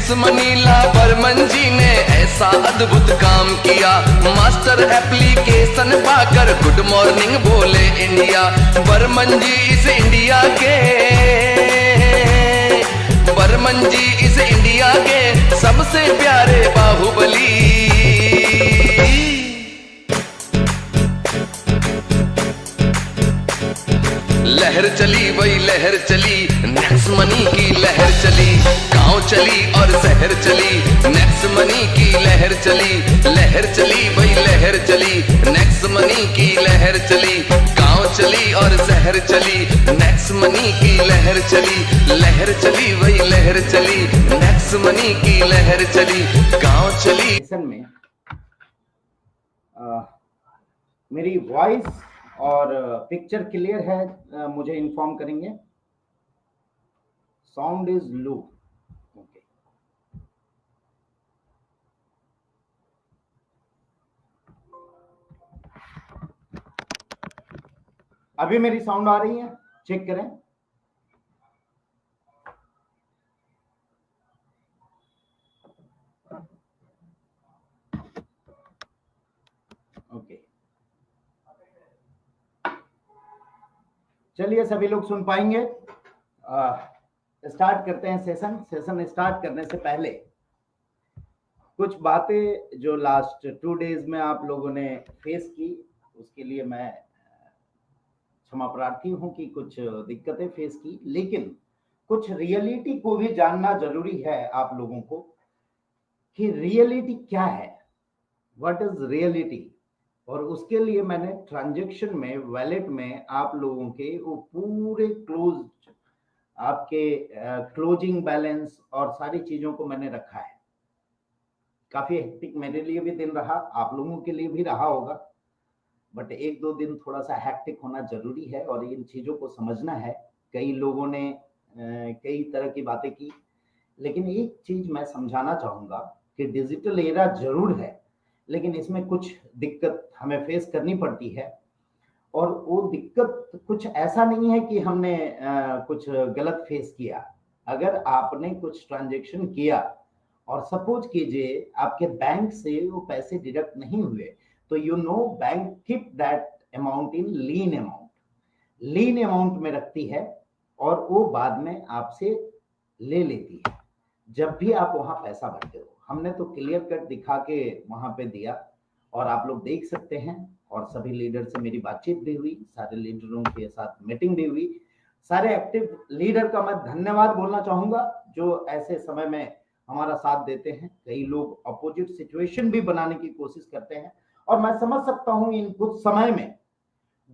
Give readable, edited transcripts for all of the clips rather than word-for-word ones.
Next money ला बर्मन जी ने ऐसा अद्भुत काम किया, मास्टर एप्लीकेशन पाकर गुड मॉर्निंग बोले इंडिया। बर्मन जी इस इंडिया के, बर्मन जी इस इंडिया के सबसे प्यारे बाहुबली। लहर चली वही लहर चली, नेक्स्ट मनी की लहर चली, गांव चली और शहर चली, नेक्स्ट मनी की लहर चली, लहर चली वही लहर चली, नेक्स्ट मनी की लहर चली, गांव चली और शहर चली, नेक्स्ट मनी की लहर चली, लहर चली वही लहर चली, नेक्स्ट मनी की लहर चली, गांव चली। में मेरी वॉइस और पिक्चर क्लियर है, मुझे इन्फॉर्म करेंगे। Sound is low, okay. अभी मेरी साउंड आ रही है, चेक करें। ओके, चलिए सभी लोग सुन पाएंगे। स्टार्ट करते हैं सेशन स्टार्ट करने से पहले कुछ बातें जो लास्ट 2 डेज में आप लोगों ने फेस की, उसके लिए मैं क्षमा प्रार्थी हूं कि कुछ दिक्कतें फेस की, लेकिन कुछ रियलिटी को भी जानना जरूरी है आप लोगों को कि रियलिटी क्या है, व्हाट इज रियलिटी। और उसके लिए मैंने ट्रांजैक्शन में, वैलेट में आप लोगों के वो पूरे आपके क्लोजिंग बैलेंस और सारी चीजों को मैंने रखा है। काफी हेक्टिक मेरे लिए भी दिन रहा, आप लोगों के लिए भी रहा होगा, बट 1-2 दिन थोड़ा सा हेक्टिक होना जरूरी है और इन चीजों को समझना है। कई लोगों ने कई तरह की बातें की, लेकिन एक चीज मैं समझाना चाहूंगा कि डिजिटल एरा जरूर है, लेकिन इसमें कुछ दिक्कत हमें फेस करनी पड़ती है। और वो दिक्कत कुछ ऐसा नहीं है कि हमने कुछ गलत फेस किया। अगर आपने कुछ ट्रांजैक्शन किया और सपोज कीजिए आपके बैंक से वो पैसे डिडक्ट नहीं हुए, तो you know bank keep that amount in lean amount में रखती है और वो बाद में आपसे ले लेती है जब भी आप वहां पैसा भरते हो। हमने तो क्लियर कट दिखा के वहां पे दिया और आप लोग देख सकते हैं, और सभी लीडर से मेरी बातचीत भी हुई, सारे लीडरों के साथ मीटिंग भी हुई। सारे एक्टिव लीडर का मैं धन्यवाद बोलना चाहूंगा जो ऐसे समय में हमारा साथ देते हैं। कई लोग अपोजिट सिचुएशन भी बनाने की कोशिश करते हैं और मैं समझ सकता हूं इन कुछ समय में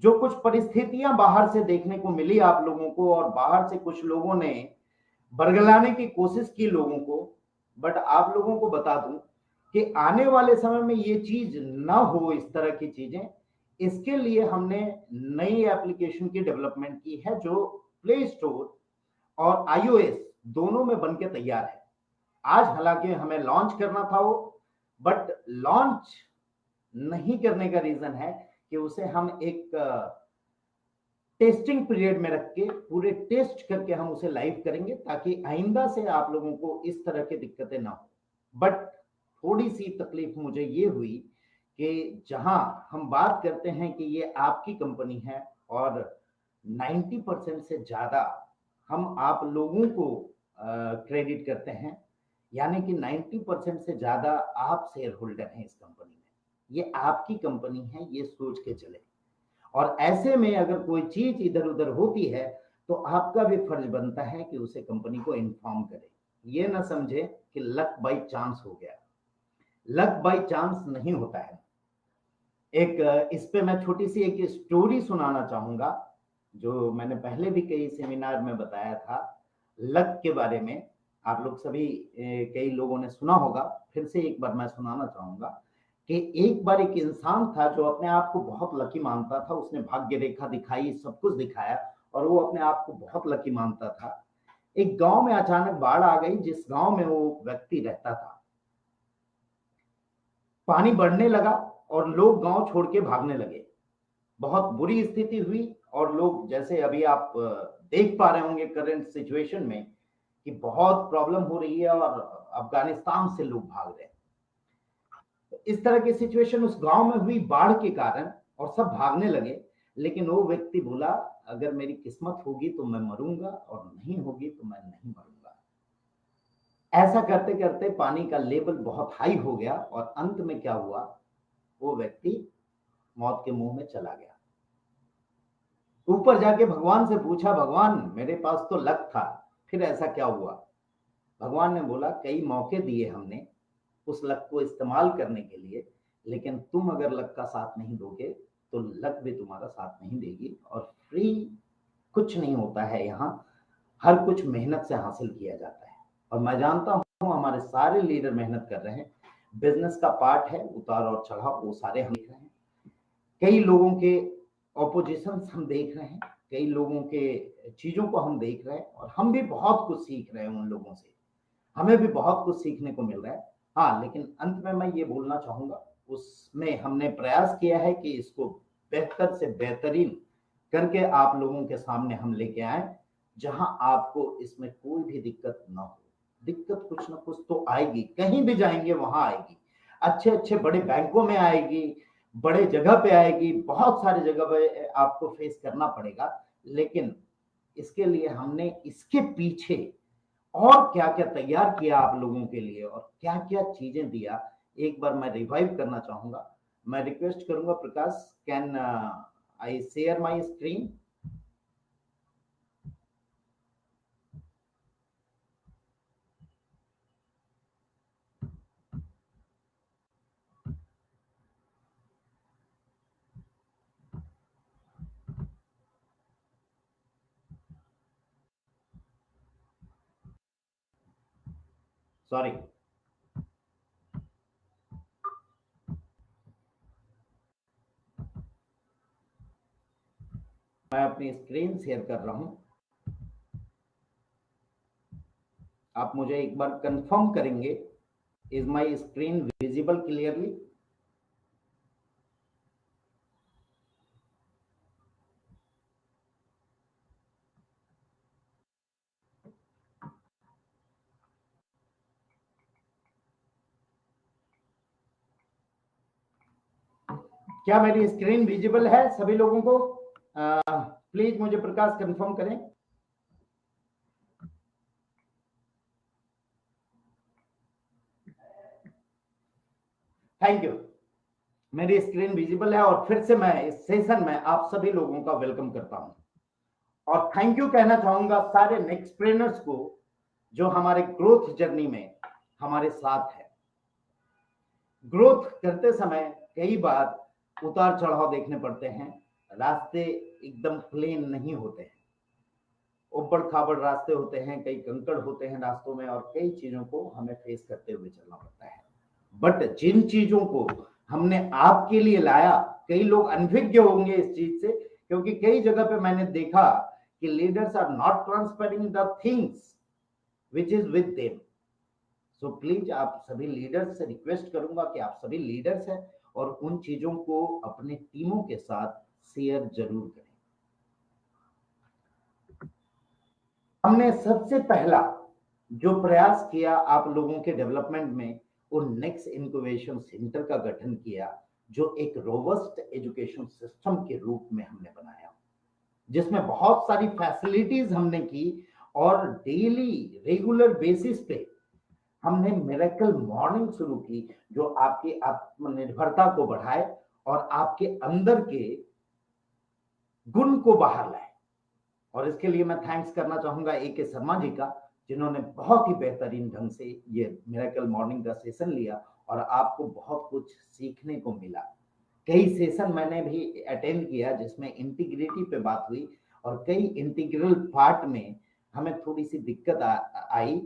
जो कुछ परिस्थितियां बाहर से देखने को मिली आप लोगों को, और बाहर से कुछ लोगों ने बरगलाने की कोशिश की लोगों को। बट आप लोगों को बता दूं कि आने वाले समय में ये चीज ना हो, इस तरह की चीजें, इसके लिए हमने नई एप्लीकेशन की डेवलपमेंट की है जो प्ले स्टोर और iOS दोनों में बनके तैयार है। आज हालांकि हमें लॉन्च करना था वो, बट लॉन्च नहीं करने का रीजन है कि उसे हम एक टेस्टिंग पीरियड में रख के पूरे टेस्ट करके हम उसे लाइव करेंगे, ताकि आइंदा से आप लोगों को इस तरह की दिक्कतें ना हो। बट थोड़ी सी तकलीफ मुझे ये हुई कि जहां हम बात करते हैं कि ये आपकी कंपनी है और 90% से ज्यादा हम आप लोगों को क्रेडिट करते हैं, यानी कि 90% से ज्यादा आप शेयर होल्डर हैं इस कंपनी में, ये आपकी कंपनी है, ये सोच के चले। और ऐसे में अगर कोई चीज इधर उधर होती है तो आपका भी फर्ज बनता है कि उसे कंपनी को इन्फॉर्म करे। ये ना समझे कि लक बाई चांस हो गया, लक बाई चांस नहीं होता है। एक इस पे मैं छोटी सी एक स्टोरी सुनाना चाहूंगा जो मैंने पहले भी कई सेमिनार में बताया था लक के बारे में। आप लोग सभी कई लोगों ने सुना होगा, फिर से एक बार मैं सुनाना चाहूंगा कि एक बार एक इंसान था जो अपने आप को बहुत लकी मानता था। उसने भाग्य रेखा दिखाई, सब कुछ दिखाया और वो अपने आप को बहुत लकी मानता था। एक गांव में अचानक बाढ़ आ गई, जिस गांव में वो व्यक्ति रहता था। पानी बढ़ने लगा और लोग गांव छोड़ के भागने लगे। बहुत बुरी स्थिति हुई और लोग, जैसे अभी आप देख पा रहे होंगे करंट सिचुएशन में कि बहुत प्रॉब्लम हो रही है और अफगानिस्तान से लोग भाग रहे हैं। इस तरह की सिचुएशन उस गांव में हुई बाढ़ के कारण और सब भागने लगे, लेकिन वो व्यक्ति बोला अगर मेरी किस्मत होगी तो मैं मरूंगा और नहीं होगी तो मैं नहीं मरूंगा। ऐसा करते करते पानी का लेवल बहुत हाई हो गया और अंत में क्या हुआ, वो व्यक्ति मौत के मुंह में चला गया। ऊपर जाके भगवान से पूछा, भगवान मेरे पास तो लक था, फिर ऐसा क्या हुआ? भगवान ने बोला कई मौके दिए हमने उस लक को इस्तेमाल करने के लिए, लेकिन तुम अगर लक का साथ नहीं दोगे तो लक भी तुम्हारा साथ नहीं देगी। और फ्री कुछ नहीं होता है, यहाँ हर कुछ मेहनत से हासिल किया जाता है। और मैं जानता हूँ हमारे सारे लीडर मेहनत कर रहे हैं। बिजनेस का पार्ट है उतार और चढ़ाव, वो सारे हम देख रहे हैं। कई लोगों के ऑपोजिशन हम देख रहे हैं, कई लोगों के चीजों को हम देख रहे हैं और हम भी बहुत कुछ सीख रहे हैं उन लोगों से। हमें भी बहुत कुछ सीखने को मिल रहा है। हाँ, लेकिन अंत में मैं ये बोलना चाहूंगा, उसमें हमने प्रयास किया है कि इसको बेहतर से बेहतरीन करके आप लोगों के सामने हम लेके आए, जहां आपको इसमें कोई भी दिक्कत ना हो। दिक्कत कुछ ना कुछ तो आएगी, कहीं भी जाएंगे वहां आएगी। अच्छे अच्छे बड़े बैंकों में आएगी, बड़े जगह पे आएगी, बहुत सारी जगह पे आपको फेस करना पड़ेगा। लेकिन इसके लिए हमने इसके पीछे और क्या क्या तैयार किया आप लोगों के लिए और क्या क्या चीजें दिया, एक बार मैं रिवाइव करना चाहूंगा। मैं रिक्वेस्ट करूंगा Prakash, can I share my screen? Sorry, मैं अपनी स्क्रीन शेयर कर रहा हूं। आप मुझे एक बार कंफर्म करेंगे, is my screen visible clearly? क्या मेरी स्क्रीन विजिबल है सभी लोगों को? प्लीज मुझे प्रकाश कंफर्म करें। थैंक यू, मेरी स्क्रीन विजिबल है। और फिर से मैं इस सेशन में आप सभी लोगों का वेलकम करता हूं और थैंक यू कहना चाहूंगा सारे नेक्स्टप्रेनर्स को जो हमारे ग्रोथ जर्नी में हमारे साथ है। ग्रोथ करते समय कई बार उतार चढ़ाव देखने पड़ते हैं, रास्ते एकदम प्लेन नहीं होते हैं, उबड़ खाबड़ रास्ते होते हैं, कई कंकड़ होते हैं रास्तों में और कई चीजों को हमें फेस करते हुए चलना पड़ता है। बट जिन चीजों को हमने आपके लिए लाया, कई लोग अनभिज्ञ होंगे इस चीज से, क्योंकि कई जगह पे मैंने देखा कि leaders are not transferring the things which is with them. So please आप सभी लीडर्स से रिक्वेस्ट करूंगा कि आप सभी लीडर्स हैं और उन चीजों को अपने टीमों के साथ शेयर जरूर करें। हमने सबसे पहला जो प्रयास किया आप लोगों के डेवलपमेंट में, वो नेक्स्ट इनक्यूबेशन सेंटर का गठन किया, जो एक रोबस्ट एजुकेशन सिस्टम के रूप में हमने बनाया, जिसमें बहुत सारी फैसिलिटीज हमने की और डेली रेगुलर बेसिस पे हमने मिरेकल मॉर्निंग शुरू की, जो आपकी आत्मनिर्भरता को बढ़ाए और आपके अंदर के गुण को बाहर लाए। और इसके लिए मैं थैंक्स करना चाहूंगा AK शर्मा जी का, जिन्होंने बहुत ही बेहतरीन ढंग से ये मिरेकल मॉर्निंग का सेशन लिया और आपको बहुत कुछ सीखने को मिला। कई सेशन मैंने भी अटेंड किया जिसमें इंटीग्रिटी पे बात हुई और कई इंटीग्रल पार्ट में हमें थोड़ी सी दिक्कत आई।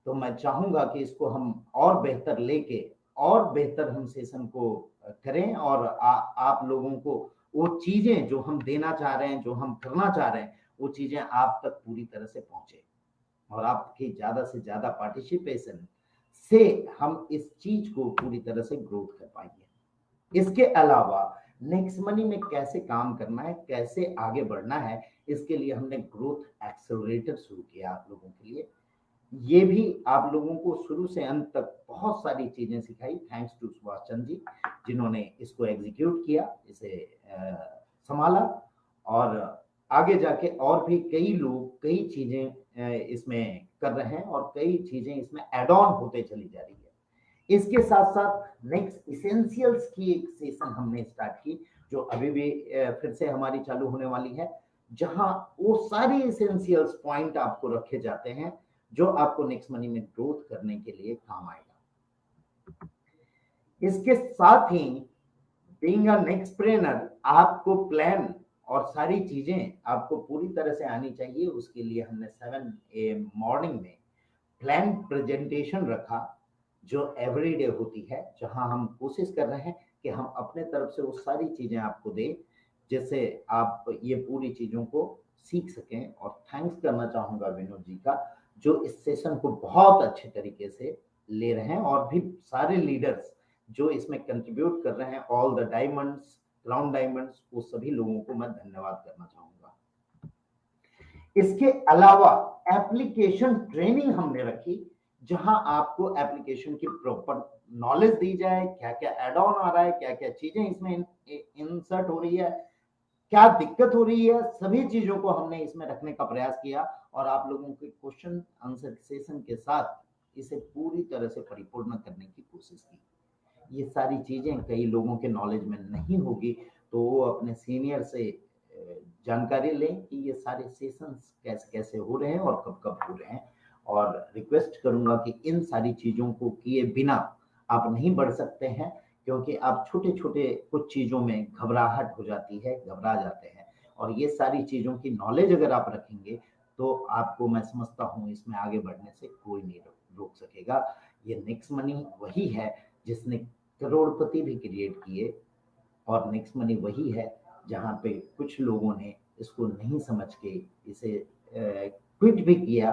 तो मैं चाहूंगा कि इसको हम और बेहतर लेके और बेहतर हम सेशन को करें और आप लोगों को वो चीजें जो हम देना चाह रहे हैं, जो हम करना चाह रहे हैं, वो चीजें आप तक पूरी तरह से पहुंचे और आपकी ज्यादा से ज्यादा पार्टिसिपेशन से हम इस चीज को पूरी तरह से ग्रोथ कर पाएंगे। इसके अलावा नेक्स्ट मनी में कैसे काम करना है, कैसे आगे बढ़ना है, इसके लिए हमने ग्रोथ एक्सेलरेटर शुरू किया आप लोगों के लिए। ये भी आप लोगों को शुरू से अंत तक बहुत सारी चीजें सिखाई, थैंक्स टू सुभाष चंद्र जी, जिन्होंने इसको एग्जीक्यूट किया, इसे संभाला, और आगे जाके और भी कई लोग कई चीजें इसमें कर रहे हैं और कई चीजें इसमें एड ऑन होते चली जा रही है। इसके साथ साथ नेक्स्ट इसेंशियल्स की एक सेशन हमने स्टार्ट की, जो अभी भी फिर से हमारी चालू होने वाली है, जहां वो सारे इसेंशियल्स पॉइंट आपको रखे जाते हैं जो आपको नेक्स्ट मनी में ग्रोथ करने के लिए काम आएगा। इसके साथ ही बीइंग अ नेक्स्टप्रेनर, आपको प्लान और सारी चीजें आपको पूरी तरह से आनी चाहिए। उसके लिए हमने 7 AM मॉर्निंग में प्लान प्रेजेंटेशन रखा, जो एवरीडे होती है, जहां हम कोशिश कर रहे हैं कि हम अपने तरफ से वो सारी चीजें आपको दें, जिससे आप ये पूरी चीजों को सीख सकें। और थैंक्स करना चाहूंगा विनोद जी का, जो इस सेशन को बहुत अच्छे तरीके से ले रहे हैं, और भी सारे लीडर्स जो इसमें कंट्रीब्यूट कर रहे हैं, all the diamonds, crown diamonds, वो सभी लोगों को मैं धन्यवाद करना चाहूंगा। इसके अलावा एप्लीकेशन ट्रेनिंग हमने रखी, जहां आपको एप्लीकेशन की प्रॉपर नॉलेज दी जाए, क्या क्या एड ऑन आ रहा है, क्या क्या चीजें इसमें इंसर्ट हो रही है, क्या दिक्कत हो रही है, सभी चीजों को हमने इसमें रखने का प्रयास किया, और आप लोगों के क्वेश्चन आंसर सेशन के साथ इसे पूरी तरह से परिपूर्ण करने की कोशिश की। ये सारी चीजें कई लोगों के नॉलेज में नहीं होगी, तो वो अपने सीनियर से जानकारी लें कि ये सारे सेशंस कैसे कैसे हो रहे हैं और कब कब हो रहे हैं। और रिक्वेस्ट करूंगा कि इन सारी चीजों को किए बिना आप नहीं बढ़ सकते हैं, क्योंकि आप छोटे छोटे कुछ चीजों में घबराहट हो जाती है, घबरा जाते हैं, और ये सारी चीजों की नॉलेज अगर आप रखेंगे तो आपको, मैं समझता हूँ, इसमें आगे बढ़ने से कोई नहीं रोक सकेगा। ये नेक्स्ट मनी वही है जिसने करोड़पति भी क्रिएट किए, और नेक्स्ट मनी वही है जहाँ पे कुछ लोगों ने इसको नहीं समझ के इसे क्विट भी किया।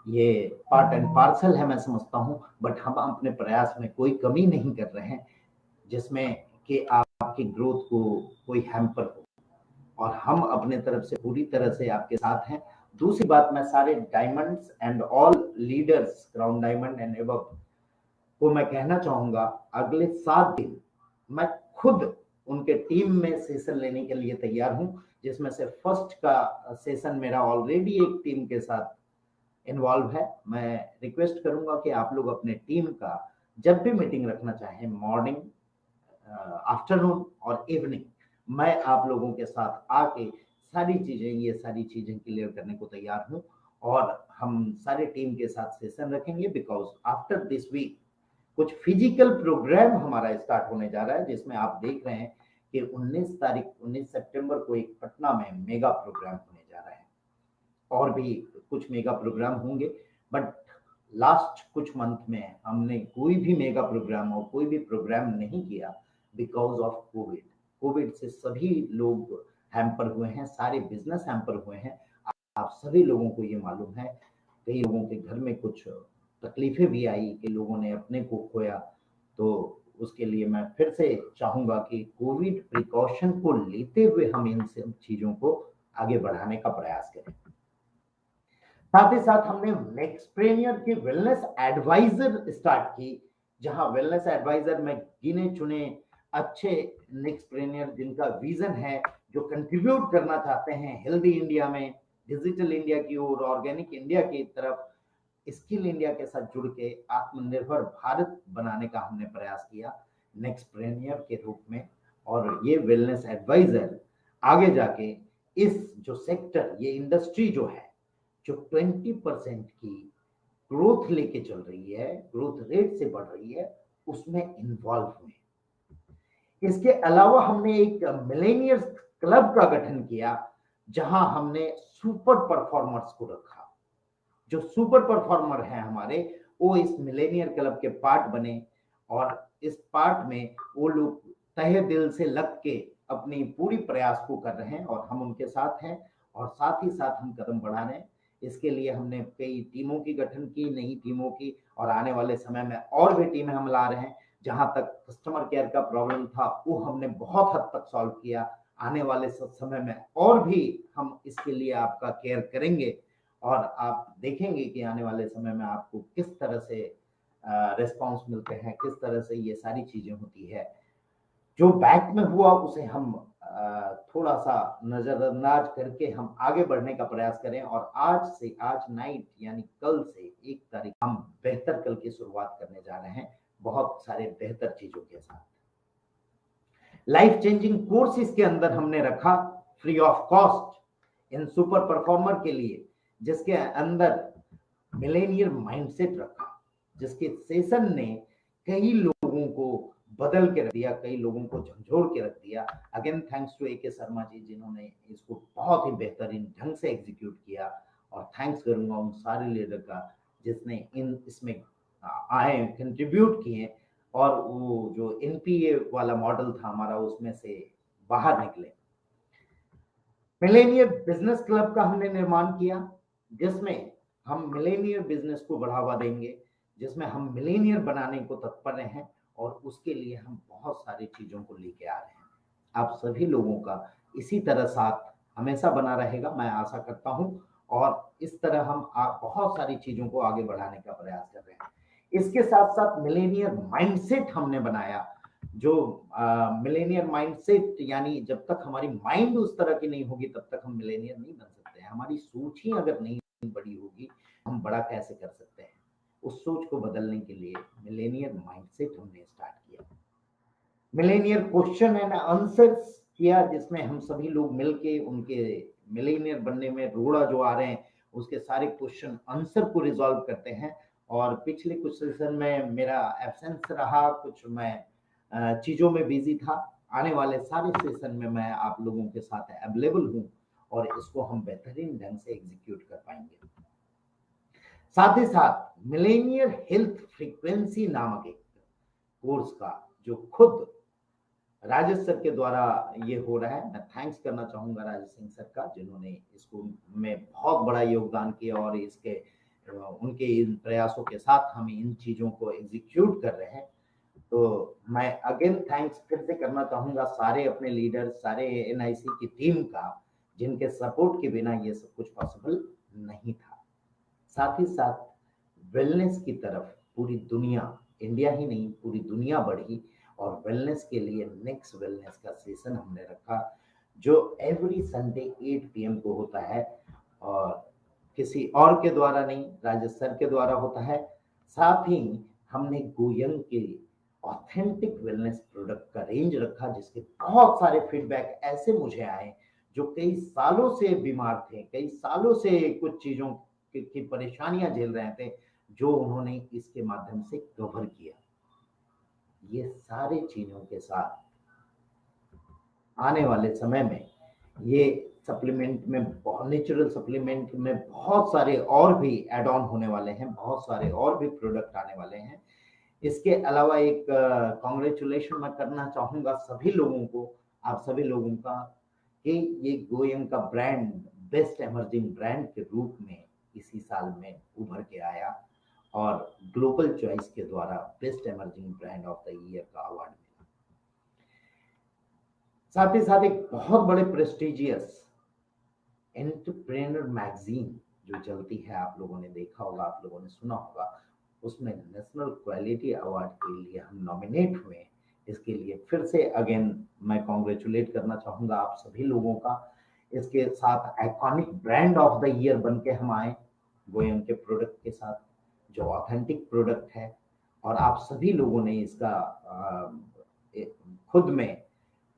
ये पार्ट एंड पार्सल है, मैं समझता हूँ, बट हम अपने प्रयास में कोई कमी नहीं कर रहे हैं जिसमें कि आपकी ग्रोथ को कोई हैम्पर हो, और हम अपने तरफ से पूरी तरह से आपके साथ हैं। दूसरी बात, मैं सारे diamonds and all leaders, crown diamond and above, को मैं कहना चाहूंगा, अगले 7 दिन मैं खुद उनके टीम में सेशन लेने के लिए तैयार हूं, जिसमें से फर्स्ट का सेशन मेरा ऑलरेडी एक टीम के साथ इन्वॉल्व है। मैं रिक्वेस्ट करूंगा कि आप लोग अपने टीम का जब भी मीटिंग रखना चाहें, मॉर्निंग, आफ्टरनून और इवनिंग, मैं आप लोगों के साथ आके सारी चीजें, ये सारी चीजें क्लियर करने को तैयार हूं, और हम सारे टीम के साथ सेशन रखेंगे। बिकॉज आफ्टर दिस वीक कुछ फिजिकल प्रोग्राम हमारा स्टार्ट होने जा रहा है, जिसमें आप देख रहे हैं कि 19 सितंबर को एक पटना में मेगा प्रोग्राम होने जा रहा है, और भी कुछ मेगा प्रोग्राम होंगे, बट लास्ट कुछ मंथ में हमने कोई भी मेगा प्रोग्राम और कोई भी प्रोग्राम नहीं किया बिकॉज ऑफ कोविड। कोविड से सभी लोग हैम्पर हुए हैं, सारे बिजनेस हैम्पर हुए हैं। आप सभी लोगों को ये मालूम है, कई लोगों के घर में कुछ तकलीफें भी आई कि लोगों ने अपने को खोया। तो उसके लिए मैं फिर से चाहूंगा कि कोविड प्रिकॉशन को लेते हुए हम इन सब चीजों को आगे बढ़ाने का प्रयास करें। साथ ही साथ हमने नेक्स्टप्रेनियर की वेलनेस एडवाइजर स्टार्ट की, जहां वेलनेस एडवाइजर में गिने चुने अच्छे नेक्स्टप्रेनियर जिनका विजन है, जो कंट्रीब्यूट करना चाहते हैं हेल्दी इंडिया में, डिजिटल इंडिया की ओर, ऑर्गेनिक इंडिया की तरफ, स्किल इंडिया के साथ जुड़ के आत्मनिर्भर भारत बनाने का हमने प्रयास किया नेक्स्टप्रेनियर के रूप में। और ये वेलनेस एडवाइजर आगे जाके इस जो सेक्टर, ये इंडस्ट्री जो है, जो 20% की ग्रोथ लेके चल रही है, ग्रोथ रेट से बढ़ रही है, उसमें इन्वॉल्व हुए। इसके अलावा हमने एक मिलेनियर्स क्लब का गठन किया, जहां हमने सुपर परफॉर्मर्स को रखा। जो सुपर परफॉर्मर हैं हमारे, वो इस मिलेनियर क्लब के पार्ट बने, और इस पार्ट में वो लोग तहे दिल से लग के अपनी पूरी प्रयास को कर रहे हैं, और हम उनके साथ हैं, और साथ ही साथ हम कदम बढ़ा रहे हैं। इसके लिए हमने कई टीमों की गठन की, नई टीमों की, और आने वाले समय में और भी टीमें हम ला रहे हैं। जहां तक कस्टमर केयर का प्रॉब्लम था, वो हमने बहुत हद तक सॉल्व किया। आने वाले समय में और भी हम इसके लिए आपका केयर करेंगे, और आप देखेंगे कि आने वाले समय में आपको किस तरह से रिस्पॉन्स मिलते हैं, किस तरह से ये सारी चीजें होती है। जो बैक में हुआ उसे हम थोड़ा सा नजरअंदाज करके हम आगे बढ़ने का प्रयास करें, और आज नाइट यानी कल से 1 तारीख हम बेहतर कल की शुरुआत करने जा रहे हैं, बहुत सारे बेहतर चीजों के साथ। लाइफ चेंजिंग कोर्स इसके अंदर हमने रखा free of cost in super performer के लिए, जिसके अंदर मिलेनियर माइंडसेट रखा, जिसके सेशन ने कई लोगों को बदल के रख दिया, कई लोगों को झंझोड़ के रख दिया। Again thanks to AK Sharma ji, जिन्होंने इसको बहुत ही बेहतरीन ढंग से एग्जीक्यूट किया, और थैंक्स करूंगा उन सारे लीडर का जिसने इसमें आए, कंट्रीब्यूट किए, और वो जो NPA वाला मॉडल था हमारा उसमें से बाहर निकले। मिलेनियर बिजनेस क्लब का हमने निर्माण किया, जिसमें हम मिलेनियर बिजनेस को बढ़ावा देंगे, जिसमें हम मिलेनियर बनाने को तत्पर हैं, और उसके लिए हम बहुत सारी चीजों को लेके आ रहे हैं। आप सभी लोगों का इसी तरह साथ हमेशा बना रहेगा, मैं आशा करता हूं, और इस तरह हम बहुत सारी चीजों को आगे बढ़ाने का प्रयास कर रहे हैं। इसके साथ साथ मिलेनियर माइंडसेट हमने बनाया, जो मिलेनियर माइंडसेट यानी जब तक हमारी माइंड उस तरह की नहीं होगी तब तक हम मिलेनियर नहीं बन सकते हैं। हमारी सोच ही अगर नहीं बड़ी होगी, हम बड़ा कैसे कर सकते हैं। उस सोच को बदलने के लिए मिलेनियर माइंडसेट हमने स्टार्ट किया। मिलेनियर क्वेश्चन एंड आंसर्स किया, जिसमें हम सभी लोग मिलके उनके मिलेनियर बनने में रोड़ा जो आ रहे हैं उसके सारे क्वेश्चन आंसर को रिजॉल्व करते हैं। और पिछले कुछ सेशन में मेरा एब्सेंस रहा, कुछ मैं चीजों में बिजी था। आने वाले सारे सेशन में मैं आप लोगों के साथ अवेलेबल हूँ, और इसको हम बेहतरीन ढंग से एग्जीक्यूट कर पाएंगे। साथ ही साथ मिलेनियर हेल्थ फ्रीक्वेंसी नामक एक कोर्स का, जो खुद राजेश सर के द्वारा ये हो रहा है, मैं थैंक्स करना चाहूंगा राजेश सिंह सर का, जिन्होंने इसको में बहुत बड़ा योगदान किया, और इसके उनके इन प्रयासों के साथ हम इन चीजों को एग्जीक्यूट कर रहे हैं। तो मैं अगेन थैंक्स फिर से करना चाहूंगा सारे अपने लीडर, सारे NIC की टीम का, जिनके सपोर्ट के बिना ये सब कुछ पॉसिबल नहीं था। साथ ही साथ वेलनेस की तरफ पूरी दुनिया, इंडिया ही नहीं पूरी दुनिया बढ़ी, और वेलनेस के लिए नेक्स्ट वेलनेस का सेशन हमने रखा, जो एवरी संडे 8 PM को होता है, और किसी और के द्वारा नहीं, राजेश सर के द्वारा होता है। साथ ही हमने गोयंग के ऑथेंटिक वेलनेस प्रोडक्ट का रेंज रखा, जिसके बहुत सारे फीडबैक ऐसे मुझे आए जो कई सालों से बीमार थे, कई सालों से कुछ चीजों की परेशानियां झेल रहे थे, जो उन्होंने इसके माध्यम से कवर किया। ये सारे चीजों के साथ आने वाले समय में ये सप्लीमेंट में, नेचुरल सप्लीमेंट में बहुत सारे और भी एड ऑन होने वाले हैं, बहुत सारे और भी प्रोडक्ट आने वाले हैं। इसके अलावा एक कॉन्ग्रेचुलेशन मैं करना चाहूंगा सभी लोगों को, आप सभी लोगों का, कि ये गोयंग का ब्रांड बेस्ट एमर्जिंग ब्रांड के रूप में इसी साल में उभर के आया, और ग्लोबल चॉइस के द्वारा best emerging brand of the year का अवार्ड मिला। साथ ही साथ एक बहुत बड़े प्रेस्टिजियस एंटरप्रेन्योर मैगजीन जो चलती है, आप लोगों ने देखा होगा, आप लोगों ने सुना होगा, उसमें नेशनल क्वालिटी अवार्ड के लिए हम नॉमिनेट हुए। इसके लिए फिर से अगेन मैं कॉन्ग्रेचुलेट करना चाहूंगा आप सभी लोगों का। इसके साथ iconic brand of the year बन के हम आए गोयंग के प्रोडक्ट के साथ, जो ऑथेंटिक प्रोडक्ट है, और आप सभी लोगों ने इसका खुद में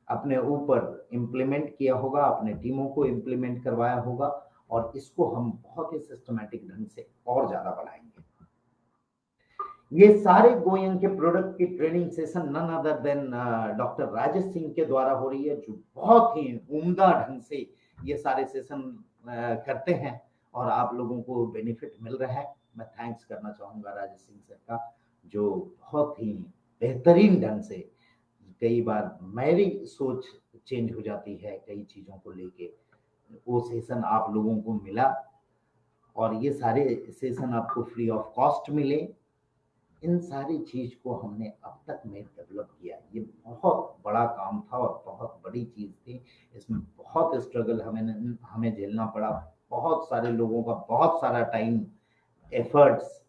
अपने ऊपर इम्प्लीमेंट किया होगा, अपने टीमों को इम्प्लीमेंट करवाया होगा, और इसको हम बहुत ही सिस्टमैटिक ढंग से और ज्यादा बढ़ाएंगे। ये सारे गोयंग के प्रोडक्ट की training session none other than doctor Rajesh Singh के द्वारा हो रही है, जो बहुत ही उम्दा ढंग से ये सारे सेशन करते हैं, और आप लोगों को बेनिफिट मिल रहा है। मैं थैंक्स करना चाहूंगा राजेश सिंह सर का, जो बहुत ही बेहतरीन ढंग से, कई बार मेरी सोच चेंज हो जाती है कई चीजों को लेके, वो सेशन आप लोगों को मिला, और ये सारे सेशन आपको फ्री ऑफ कॉस्ट मिले। इन सारी चीज को हमने अब तक में डेवलप किया। ये बहुत बड़ा काम था और बहुत बड़ी चीज थी, इसमें बहुत स्ट्रगल हमें झेलना पड़ा, बहुत सारे लोगों का बहुत सारा टाइम, एफर्ट्स,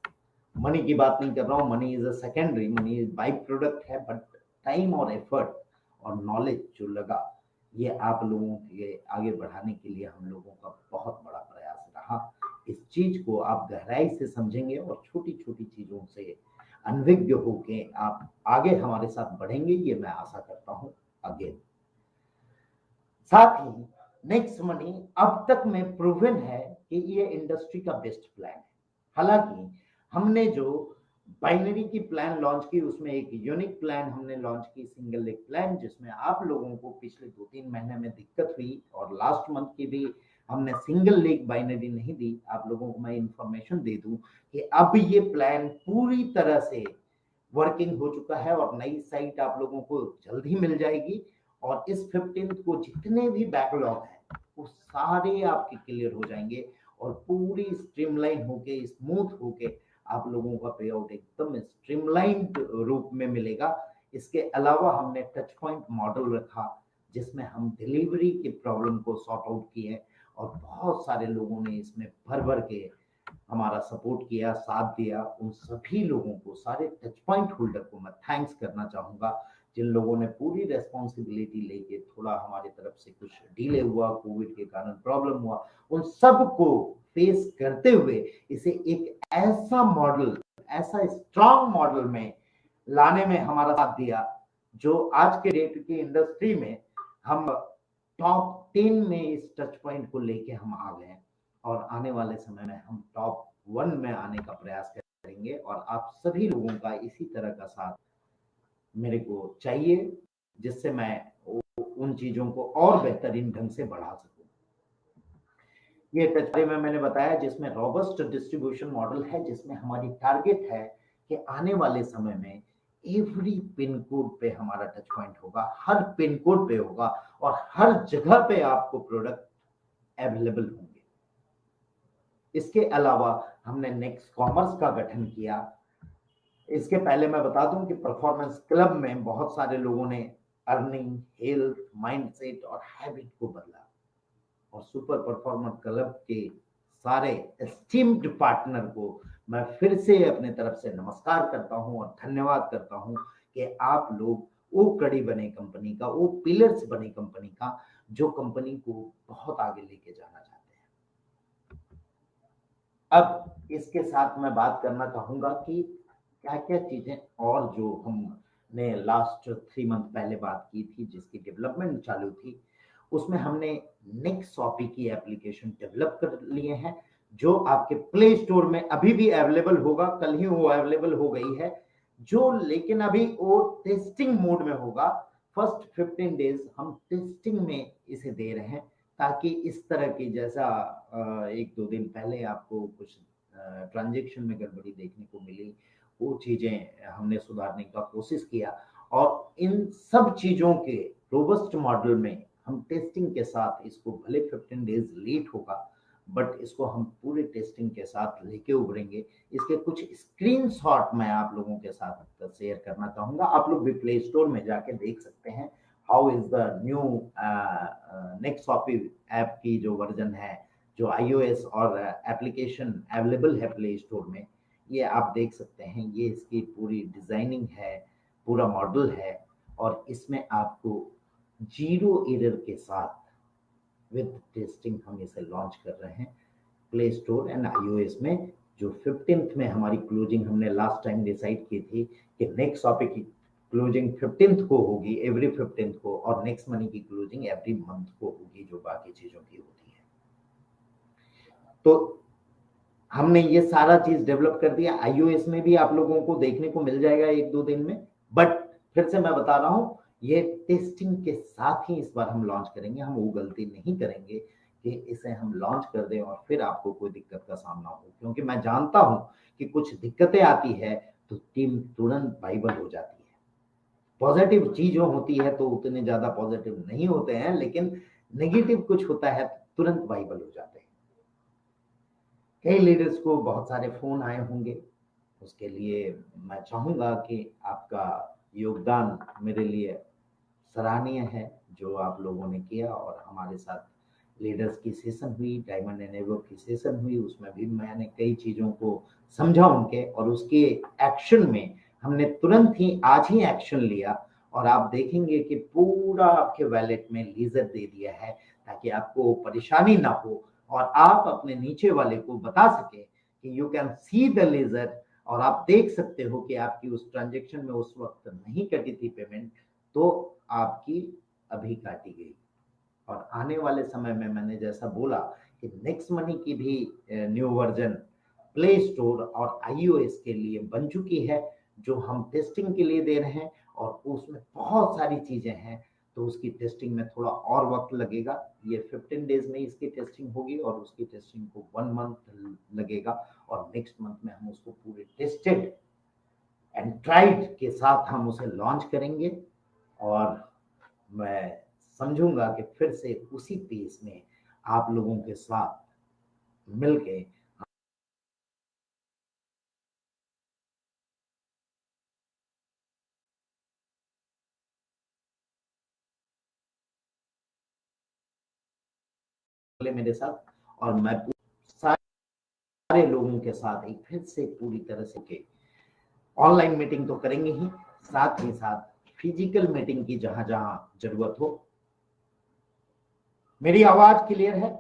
मनी की बात नहीं कर रहा हूँ, money is a secondary, money is by product है, बट टाइम और एफर्ट और नॉलेज जो लगा, ये आप लोगों के आगे बढ़ाने के लिए हम लोगों का बहुत बड़ा प्रयास रहा। इस चीज को आप गहराई से समझेंगे और छोटी छोटी चीजों से अनभिज्ञ होके आप आगे हमारे साथ बढ़ेंगे, ये मैं आशा करता हूँ। अगेन साथ ही नेक्स्ट मनी अब तक में प्रूवन है कि ये इंडस्ट्री का बेस्ट प्लान है। हालांकि हमने जो बाइनरी की प्लान लॉन्च की, उसमें एक यूनिक प्लान हमने लॉन्च की, सिंगल लेग प्लान, जिसमें आप लोगों को पिछले 2-3 महीने में दिक्कत हुई, और लास्ट मंथ की भी हमने सिंगल लेग बाइनरी नहीं दी। आप लोगों को मैं इंफॉर्मेशन दे दूं कि अब ये प्लान पूरी तरह से वर्किंग हो चुका है और नई साइट आप लोगों को जल्द ही मिल जाएगी। और इस 15th को जितने भी बैकलॉग हैं वो सारे आपके क्लियर हो जाएंगे और पूरी स्ट्रीमलाइन होके, स्मूथ होके आप लोगों का पे आउट एकदम स्ट्रीमलाइंड रूप में मिलेगा। इसके अलावा हमने टच पॉइंट मॉडल रखा, जिसमें हम डिलीवरी की प्रॉब्लम को सॉर्ट आउट किए, और बहुत सारे लोगों ने इसमें भर भर के हमारा सपोर्ट किया, साथ दिया। उन सभी लोगों को, सारे टच पॉइंट होल्डर को मैं थैंक्स करना चाहूंगा, जिन लोगों ने पूरी रेस्पॉन्सिबिलिटी लेके, थोड़ा हमारी तरफ से कुछ डिले हुआ, कोविड के कारण प्रॉब्लम हुआ, उन सब को फेस करते हुए इसे एक ऐसा मॉडल, ऐसा स्ट्रांग मॉडल में लाने में हमारा साथ दिया, जो आज के डेट की इंडस्ट्री में हम टॉप 10 में इस टच पॉइंट को लेके हम आ गए, और आने वाले समय में हम टॉप 1 में आने का प्रयास करेंगे। और आप सभी लोगों का इसी तरह का साथ मेरे को चाहिए, जिससे मैं उन चीजों को और बेहतरीन ढंग से बढ़ा सकूं। ये टचरे में मैंने बताया, जिसमें रॉबस्ट डिस्ट्रीब्यूशन मॉडल है, जिसमें हमारी टारगेट है कि आने वाले समय में एवरी पिन कोड पे हमारा टच पॉइंट होगा, हर पिन कोड पे होगा, और हर जगह पे आपको प्रोडक्ट अवेलेबल होंगे। इसके अलावा हमने नेक्स्ट कॉमर्स का गठन किया। इसके पहले मैं बता दूं कि परफॉर्मेंस क्लब में बहुत सारे लोगों ने अर्निंग, हेल्थ, माइंडसेट और हैबिट को बदला, और सुपर परफॉर्मर क्लब के सारे एस्टीम्ड पार्टनर को मैं फिर से अपने तरफ से नमस्कार करता हूं और धन्यवाद करता हूं कि आप लोग वो कड़ी बने कंपनी का, वो पिलर्स बने कंपनी का, जो कंपनी को बहुत आगे लेके जाना चाहते हैं। अब इसके साथ मैं बात करना चाहूंगा कि क्या क्या चीजें और जो हमने लास्ट 3 मंथ पहले बात की थी, जिसकी डेवलपमेंट चालू थी, उसमें हमने नेक्स्ट शॉपी की एप्लीकेशन डेवलप कर लिए हैं, जो आपके प्ले स्टोर में अभी भी अवेलेबल होगा। कल ही वो अवेलेबल हो गई है, जो लेकिन अभी वो टेस्टिंग मोड में होगा। फर्स्ट 15 डेज हम टेस्टिंग में इसे दे रहे हैं, ताकि इस तरह की, जैसा 1-2 दिन पहले आपको कुछ ट्रांजैक्शन में गड़बड़ी देखने को मिली, वो चीजें हमने सुधारने का कोशिश किया। और इन सब चीजों के रोबस्ट मॉडल में हम टेस्टिंग के साथ इसको, भले 15 डेज लेट होगा, बट इसको हम पूरे टेस्टिंग के साथ लेके उभरेंगे। इसके कुछ स्क्रीनशॉट मैं आप लोगों के साथ शेयर करना चाहूंगा। आप लोग भी प्ले स्टोर में जाके देख सकते हैं how is the new next shoppy app की जो वर्जन है, जो iOS और एप्लीकेशन अवेलेबल है प्ले स्टोर में, ये आप देख सकते हैं। ये इसकी पूरी डिजाइनिंग है, पूरा मॉडल है, और इसमें आपको जीरो एरर के साथ विद टेस्टिंग हम इसे लॉन्च कर रहे हैं प्ले स्टोर एंड iOS में। जो 15th में हमारी क्लोजिंग हमने लास्ट टाइम डिसाइड की थी कि नेक्स्ट टॉपिक की क्लोजिंग 15th को होगी, एवरी 15th को, और नेक्स्ट मनी की क्लोजिंग एवरी मंथ को होगी, जो बाकी चीजों की होती है। तो हमने ये सारा चीज डेवलप कर दिया। iOS में भी आप लोगों को देखने को मिल जाएगा 1-2 दिन में, बट फिर से मैं बता रहा हूं, ये टेस्टिंग के साथ ही इस बार हम लॉन्च करेंगे। हम वो गलती नहीं करेंगे कि इसे हम लॉन्च कर दें और फिर आपको कोई दिक्कत का सामना हो, क्योंकि मैं जानता हूं कि कुछ दिक्कतें आती है तो टीम तुरंत वाइबल हो जाती है। पॉजिटिव चीजों होती है तो उतने ज्यादा पॉजिटिव नहीं होते हैं, लेकिन नेगेटिव कुछ होता है तुरंत वाइबल हो जाते हैं। कई लीडर्स को बहुत सारे फोन आए होंगे, उसके लिए मैं चाहूंगा कि आपका योगदान मेरे लिए सराहनीय है, जो आप लोगों ने किया और हमारे साथ लीडर्स की सेशन हुई, डायमंड एंड एबव की सेशन हुई, उसमें भी मैंने कई चीज़ों को समझा उनके, और उसके एक्शन में हमने तुरंत ही आज ही एक्शन लिया, और आप देखेंगे कि पूरा आपके वैलेट में लीजर दे दिया है, ताकि आपको परेशानी ना हो और आप अपने नीचे वाले को बता सके कि you can see the leisure, और आप देख सकते हो कि आपकी उस ट्रांजेक्शन में उस वक्त नहीं कटी थी पेमेंट, तो आपकी अभी काटी गई। और आने वाले समय में मैंने जैसा बोला कि नेक्स्ट मनी की भी न्यू वर्जन प्ले स्टोर और आईओएस के लिए बन चुकी है, जो हम टेस्टिंग के लिए दे रहे हैं, और उसमें बहुत सारी चीजें हैं, तो उसकी टेस्टिंग में थोड़ा और वक्त लगेगा। ये 15 डेज में इसकी टेस्टिंग होगी, और उसकी टेस्टिंग को 1 मंथ लगेगा, और नेक्स्ट मंथ में हम उसको पूरे टेस्टेड एंड ट्राइड के साथ हम उसे लॉन्च करेंगे। और मैं समझूंगा कि फिर से उसी पेस में आप लोगों के साथ मिलके मेरे साथ, और मैं सारे लोगों के साथ एक फिर से पूरी तरह से के ऑनलाइन मीटिंग तो करेंगे ही, साथ ही साथ फिजिकल मीटिंग की जहां जहां जरूरत हो। मेरी आवाज क्लियर है?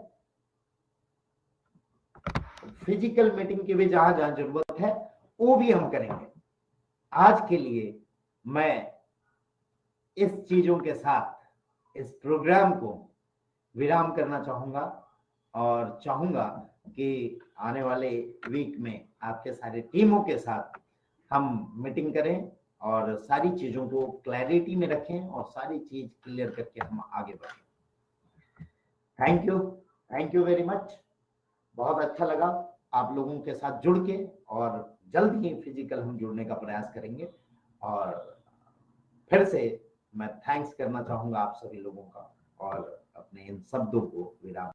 फिजिकल मीटिंग की भी जहां जहां जरूरत है वो भी हम करेंगे। आज के लिए मैं इस चीजों के साथ इस प्रोग्राम को विराम करना चाहूंगा, और चाहूंगा कि आने वाले वीक में आपके सारे टीमों के साथ हम मीटिंग करें, और सारी चीजों को क्लैरिटी में रखें, और सारी चीज क्लियर करके हम आगे बढ़ें। Thank you very much. बहुत अच्छा लगा आप लोगों के साथ जुड़ के, और जल्द ही फिजिकल हम जुड़ने का प्रयास करेंगे। और फिर से मैं थैंक्स करना चाहूंगा आप सभी लोगों का, और अपने इन शब्दों को विराम